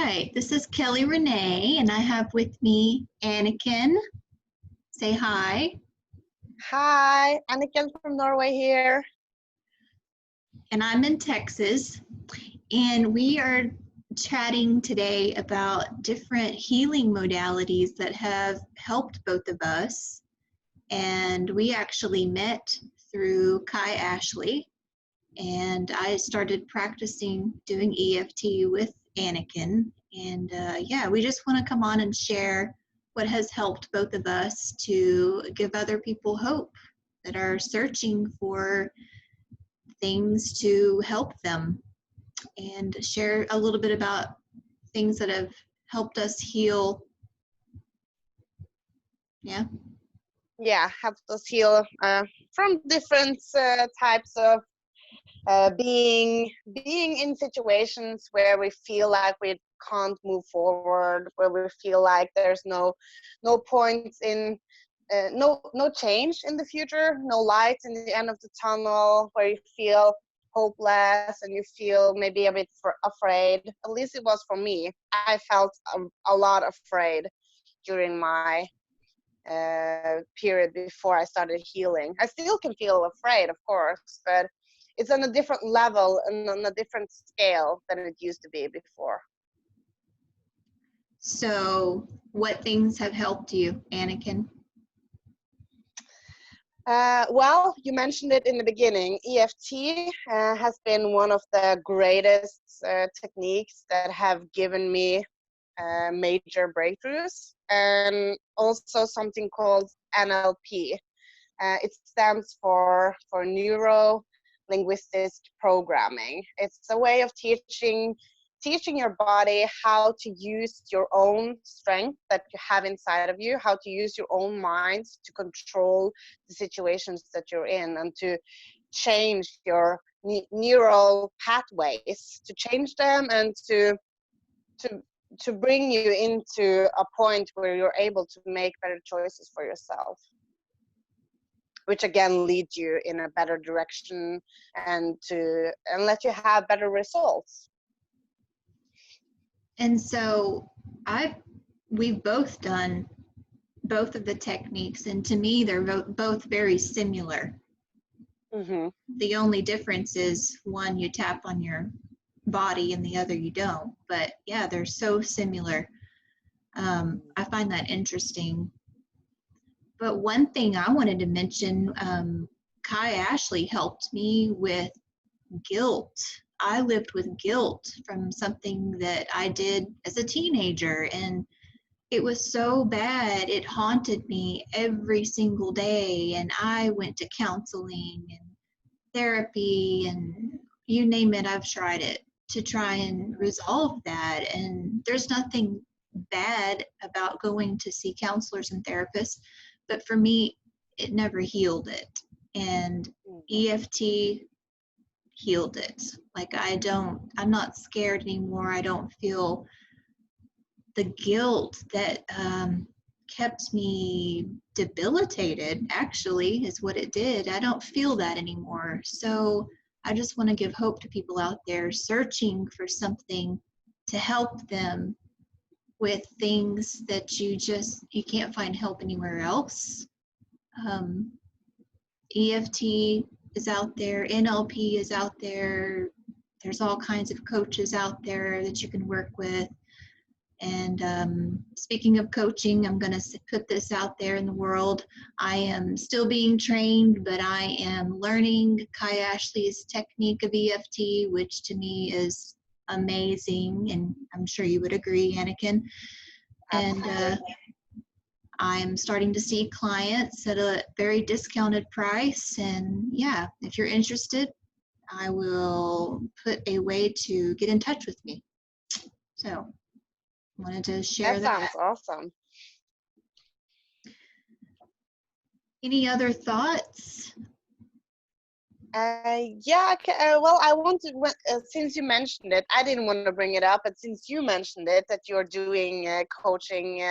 right, this is Kelly Renee, and I have with me Anniken. Say hi. Hi, Anniken from Norway here. And I'm in Texas, and we are chatting today about different healing modalities that have helped both of us. And we actually met through Kai Ashley, and I started practicing doing EFT with Anniken. And yeah, we just want to come on and share what has helped both of us to give other people hope that are searching for things to help them, and share a little bit about things that have helped us heal. Yeah. Yeah, helped us heal from different types of being in situations where we feel like we can't move forward, where we feel like there's no points in no change in the future, no light in the end of the tunnel, where you feel hopeless and you feel maybe a bit afraid. At least it was for me. I felt a lot afraid during my period before I started healing. I still can feel afraid, of course, but it's on a different level and on a different scale than it used to be before. So what things have helped you, Anniken? Well, you mentioned it in the beginning. EFT has been one of the greatest techniques that have given me major breakthroughs, and also something called NLP. It stands for neuro linguistic programming. It's a way of teaching your body how to use your own strength that you have inside of you, how to use your own mind to control the situations that you're in, and to change your neural pathways, to change them, and to bring you into a point where you're able to make better choices for yourself, which again leads you in a better direction and let you have better results. And so we've both done both of the techniques, and to me they're both very similar. Mm-hmm. The only difference is one you tap on your body and the other you don't, but yeah, they're so similar. I find that interesting. But one thing I wanted to mention, Kai Ashley helped me with guilt. I lived with guilt from something that I did as a teenager, and it was so bad. It haunted me every single day, and I went to counseling and therapy and you name it, I've tried it to try and resolve that. And there's nothing bad about going to see counselors and therapists, but for me, it never healed it. And EFT healed it. Like I'm not scared anymore. I don't feel the guilt that kept me debilitated, actually, is what it did. I don't feel that anymore. So I just want to give hope to people out there searching for something to help them with things that you can't find help anywhere else. EFT is out there, NLP is out there. There's all kinds of coaches out there that you can work with. And speaking of coaching, I'm going to put this out there in the world. I am still being trained, but I am learning Kai Ashley's technique of EFT, which to me is amazing. And I'm sure you would agree, Anniken. And I'm starting to see clients at a very discounted price. And yeah, if you're interested, I will put a way to get in touch with me. So wanted to share that. That sounds awesome. Any other thoughts? Yeah, well, I want to, since you mentioned it, I didn't want to bring it up, but since you mentioned it, that you're doing coaching,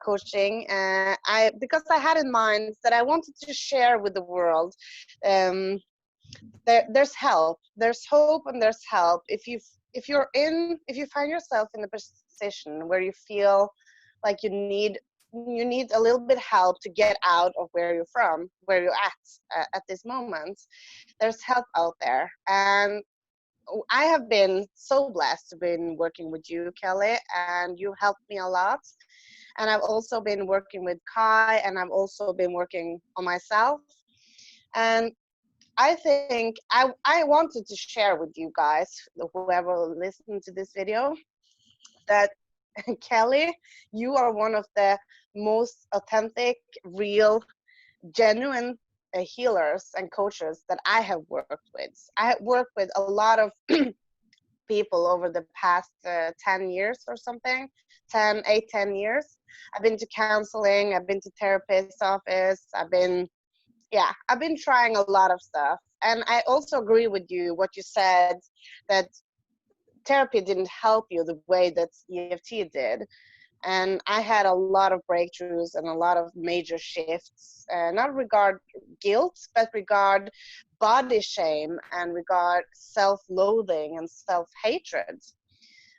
because I had in mind that I wanted to share with the world, there's help, there's hope, and there's help. If you find yourself in a position where you feel like you need a little bit help to get out of where you're from, where you're at this moment, there's help out there. And I have been so blessed to been working with you, Kelly, and you helped me a lot. And I've also been working with Kai, and I've also been working on myself. And I think I wanted to share with you guys, whoever listened to this video, that Kelly, you are one of the most authentic, real, genuine healers and coaches that I have worked with. I have worked with a lot of people over the past 10 years or something, 10 years. I've been to counseling, I've been to therapist's office, I've been trying a lot of stuff. And I also agree with you, what you said, that therapy didn't help you the way that EFT did. And I had a lot of breakthroughs and a lot of major shifts, not regard guilt, but regard body shame and regard self-loathing and self-hatred.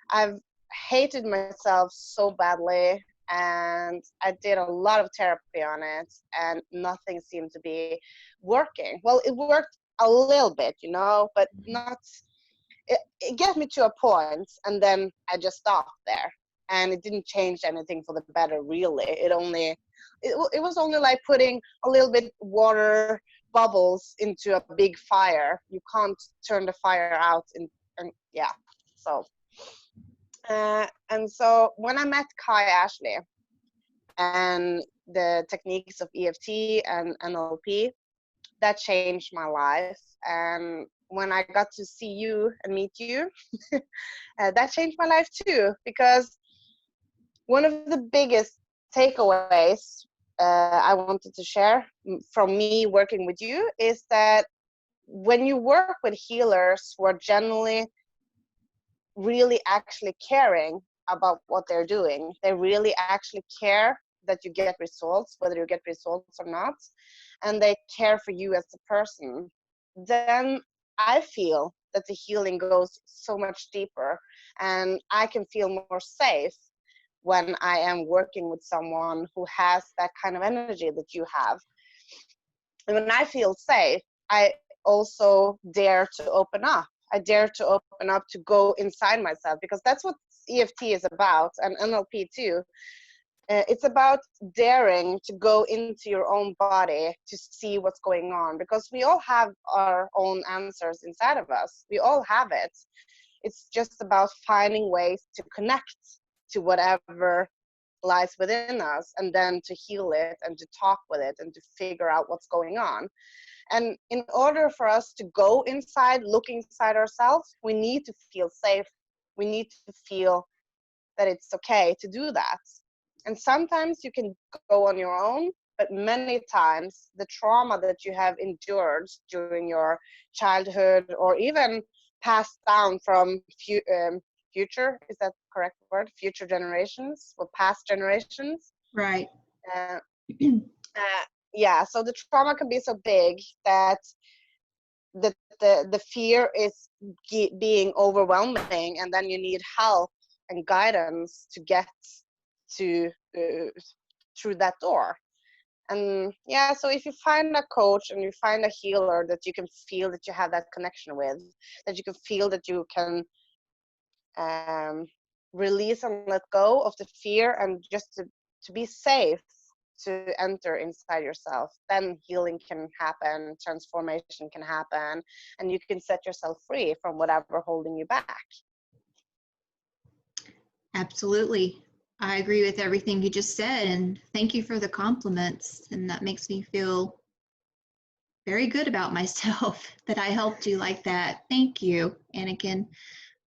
I've hated myself so badly, and I did a lot of therapy on it, and nothing seemed to be working. Well, it worked a little bit, but not. It got me to a point, and then I just stopped there. And it didn't change anything for the better, really. It was only like putting a little bit water bubbles into a big fire. You can't turn the fire out. And so when I met Kai Ashley and the techniques of EFT and NLP, that changed my life. And when I got to see you and meet you, that changed my life too, because one of the biggest takeaways I wanted to share from me working with you is that when you work with healers who are generally really actually caring about what they're doing, they really actually care that you get results, whether you get results or not, and they care for you as a person, then I feel that the healing goes so much deeper, and I can feel more safe when I am working with someone who has that kind of energy that you have. And when I feel safe, I also dare to open up. I dare to open up, to go inside myself, because that's what EFT is about, and NLP too. It's about daring to go into your own body to see what's going on, because we all have our own answers inside of us. We all have it. It's just about finding ways to connect to whatever lies within us, and then to heal it and to talk with it and to figure out what's going on. And in order for us to go inside, look inside ourselves, we need to feel safe. We need to feel that it's okay to do that. And sometimes you can go on your own, but many times the trauma that you have endured during your childhood, or even passed down from future, is that the correct word? Future generations or past generations? Right. So the trauma can be so big that the fear is being overwhelming, and then you need help and guidance to get to through that door. And so if you find a coach and you find a healer that you can feel that you have that connection with, that you can feel that you can release and let go of the fear, and just to be safe to enter inside yourself, then healing can happen, transformation can happen, and you can set yourself free from whatever holding you back. Absolutely. I agree with everything you just said, and thank you for the compliments. And that makes me feel very good about myself that I helped you like that. Thank you, Anniken.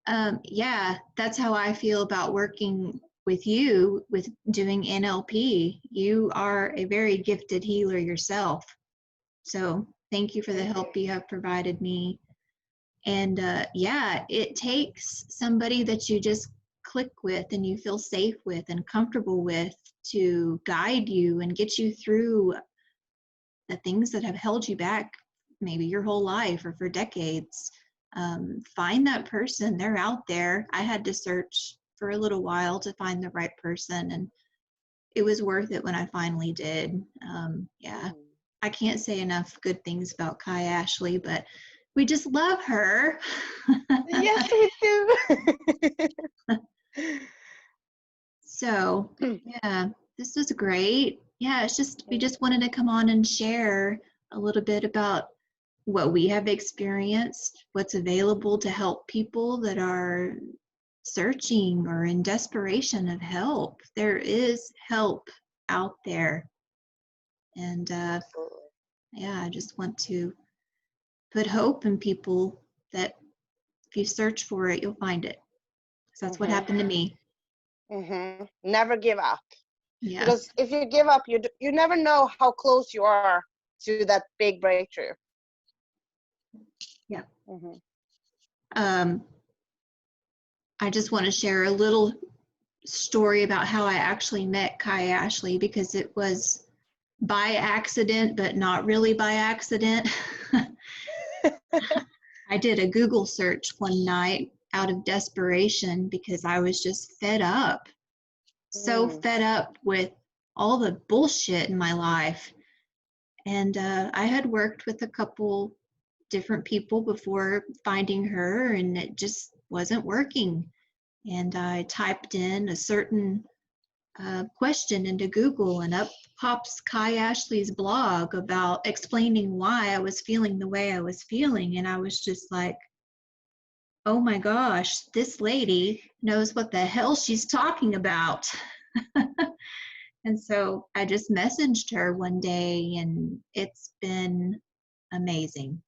That's how I feel about working with you, with doing NLP. You are a very gifted healer yourself. So thank you for the help you have provided me. And it takes somebody that you just click with and you feel safe with and comfortable with to guide you and get you through the things that have held you back maybe your whole life or for decades. Find that person. They're out there. I had to search for a little while to find the right person, and it was worth it when I finally did. Yeah, I can't say enough good things about Kai Ashley, but we just love her. Yes, we do. So, yeah, this was great. Yeah, it's just, we just wanted to come on and share a little bit about what we have experienced, what's available to help people that are searching or in desperation of help. There is help out there. And yeah, I just want to put hope in people that if you search for it, you'll find it. So that's what happened to me. Never give up. Yeah. Because if you give up, you never know how close you are to that big breakthrough. Yeah. I just want to share a little story about how I actually met Kai Ashley, because it was by accident, but not really by accident. I did a Google search one night out of desperation because I was just fed up. So fed up with all the bullshit in my life. And I had worked with a couple different people before finding her, and it just wasn't working. And I typed in a certain question into Google, and up pops Kai Ashley's blog about explaining why I was feeling the way I was feeling. And I was just like, oh my gosh, this lady knows what the hell she's talking about. And so I just messaged her one day, and it's been amazing.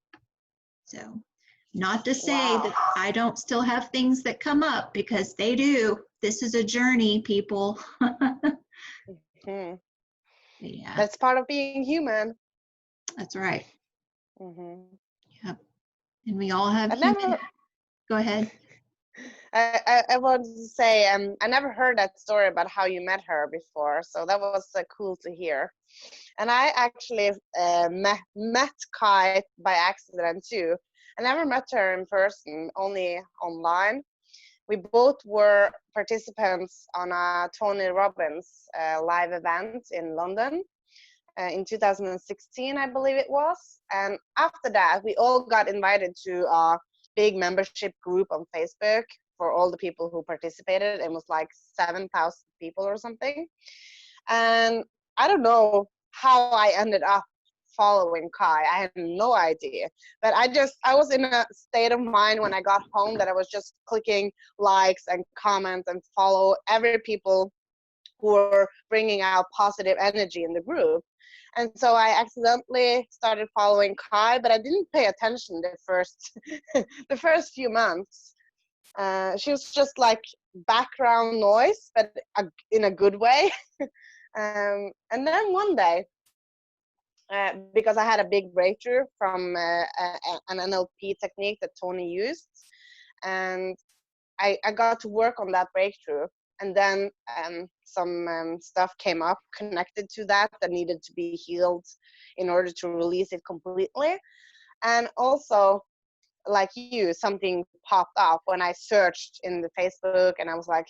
So, not to say that I don't still have things that come up, because they do. This is a journey, people. Yeah. That's part of being human. That's right. Yep. And we all have Go ahead. I wanted to say, I never heard that story about how you met her before, so that was cool to hear. And I actually met Kai by accident too. I never met her in person, only online. We both were participants on a Tony Robbins live event in London in 2016, I believe it was. And after that, we all got invited to a big membership group on Facebook for all the people who participated. It was like 7,000 people or something. And I don't know how I ended up following Kai. I had no idea. But I was in a state of mind when I got home that I was just clicking likes and comments and follow every people who were bringing out positive energy in the group. And so I accidentally started following Kai, but I didn't pay attention the first few months. She was just like background noise, but in a good way. And then one day, because I had a big breakthrough from an NLP technique that Tony used, and I got to work on that breakthrough. And then some stuff came up connected to that needed to be healed in order to release it completely. And also, like you, something popped up when I searched in the Facebook, and I was like,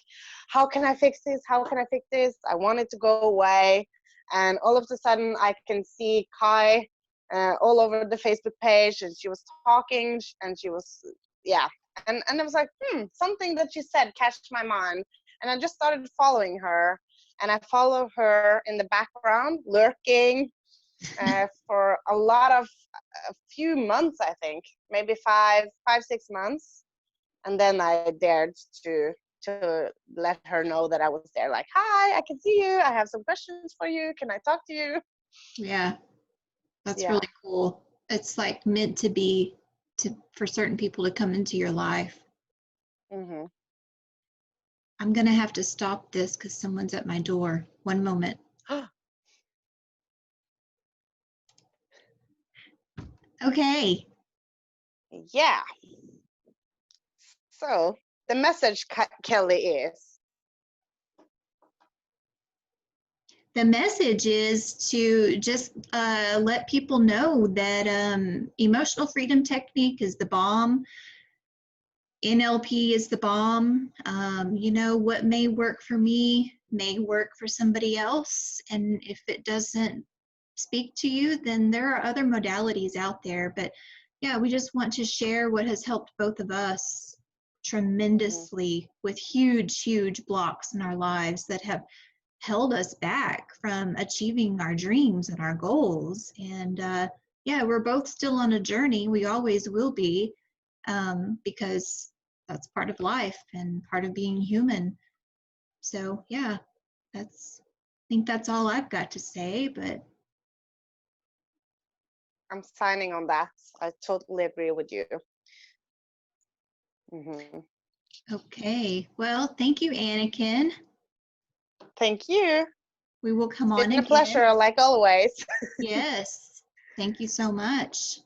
how can I fix this? How can I fix this? I want it to go away. And all of a sudden I can see Kai all over the Facebook page, and she was talking, and she was, yeah. And I was like, something that she said catched my mind. And I just started following her, and I follow her in the background, lurking for a few months, I think, maybe 6 months. And then I dared to let her know that I was there, like, hi, I can see you. I have some questions for you. Can I talk to you? Yeah, that's really cool. It's like meant to be for certain people to come into your life. I'm going to have to stop this because someone's at my door. One moment. Okay. Yeah. So the message, Kelly, is? The message is to just let people know that emotional freedom technique is the bomb. NLP is the bomb. You know, what may work for me may work for somebody else. And if it doesn't speak to you, then there are other modalities out there. But yeah, we just want to share what has helped both of us tremendously with huge, huge blocks in our lives that have held us back from achieving our dreams and our goals. And yeah, we're both still on a journey. We always will be, because that's part of life and part of being human. So yeah, I think that's all I've got to say, but I'm signing on that. I totally agree with you. okay. Well, thank you, Anniken. Thank you. We will come It's on been a again. pleasure, like always. Yes. Thank you so much.